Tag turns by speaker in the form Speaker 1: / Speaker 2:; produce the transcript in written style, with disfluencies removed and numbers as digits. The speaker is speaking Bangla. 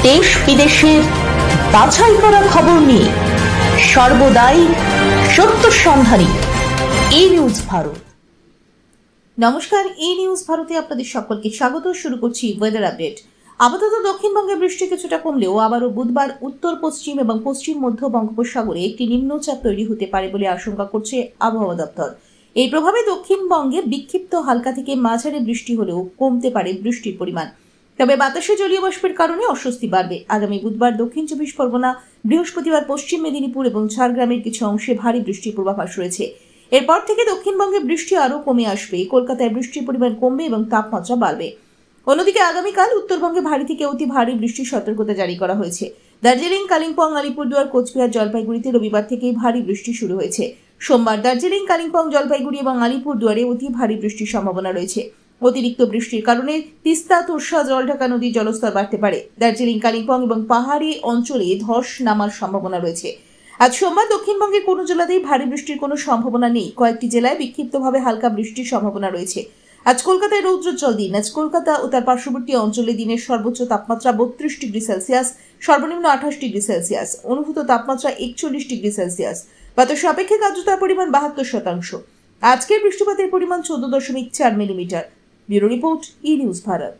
Speaker 1: দেশ বিদেশের বাছাই করা খবর নিয়ে সর্বদাই সত্য সন্ধানী ই নিউজ ভারত। নমস্কার, ই নিউজ ভারতে আপনাদের সকলকে স্বাগত। শুরু করছি ওয়েদার আপডেট। আপাতত দক্ষিণবঙ্গে বৃষ্টি কিছুটা কমলেও আবারও বুধবার উত্তর পশ্চিম এবং পশ্চিম মধ্য বঙ্গোপসাগরে একটি নিম্নচাপ তৈরি হতে পারে বলে আশঙ্কা করছে আবহাওয়া দপ্তর। এই প্রভাবে দক্ষিণবঙ্গে বিক্ষিপ্ত হালকা থেকে মাঝারি বৃষ্টি হলেও কমতে পারে বৃষ্টির পরিমাণ। তবে বাতাসে জলীয় বাষ্পের কারণে অস্বস্তি বাড়বে। আগামী বুধবার দক্ষিণ চব্বিশ পরগনা, বৃহস্পতিবার পশ্চিম মেদিনীপুর এবং ঝাড়গ্রামের কিছু অংশে ভারী বৃষ্টির পূর্বাভাস রয়েছে। এরপর থেকে দক্ষিণবঙ্গে বৃষ্টি আরও কমে আসবে। কলকাতায় বৃষ্টির পরিমাণ কমবে এবং তাপমাত্রা বাড়বে। অন্যদিকে আগামীকাল উত্তরবঙ্গে ভারী থেকে অতি ভারী বৃষ্টির সতর্কতা জারি করা হয়েছে। দার্জিলিং, কালিম্পং, আলিপুরদুয়ার, কোচবিহার, জলপাইগুড়িতে রবিবার থেকেই ভারী বৃষ্টি শুরু হয়েছে। সোমবার দার্জিলিং, কালিম্পং, জলপাইগুড়ি এবং আলিপুরদুয়ারে অতি ভারী বৃষ্টির সম্ভাবনা রয়েছে। অতিরিক্ত বৃষ্টির কারণে তিস্তা, তোর্ষা, জলঢাকা নদীর জলস্তর বাড়তে পারে। দার্জিলিং, কালিম্পং এবং পাহাড়ি অঞ্চলে ধস নামার সম্ভাবনা রয়েছে। আজ সোমবার দক্ষিণবঙ্গের কোনো জেলাতেই ভারী বৃষ্টির কোনো সম্ভাবনা নেই। কয়েকটি জেলায় বিক্ষিপ্তভাবে হালকা বৃষ্টির সম্ভাবনা রয়েছে। আজ কলকাতায় রৌদ্রোজ্জ্বল দিন। আজ কলকাতা ও তার পার্শ্ববর্তী অঞ্চলে দিনের সর্বোচ্চ তাপমাত্রা 32 ডিগ্রি সেলসিয়াস, সর্বনিম্ন 28 ডিগ্রি সেলসিয়াস, অনুভূত তাপমাত্রা 41 ডিগ্রি সেলসিয়াস। বাতাসের আপেক্ষিক আর্দ্রতার পরিমাণ 72%। আজকের বৃষ্টিপাতের পরিমাণ 14.4 মিলিমিটার। ব্যুরো রিপোর্ট, ই নিউজ ভারত।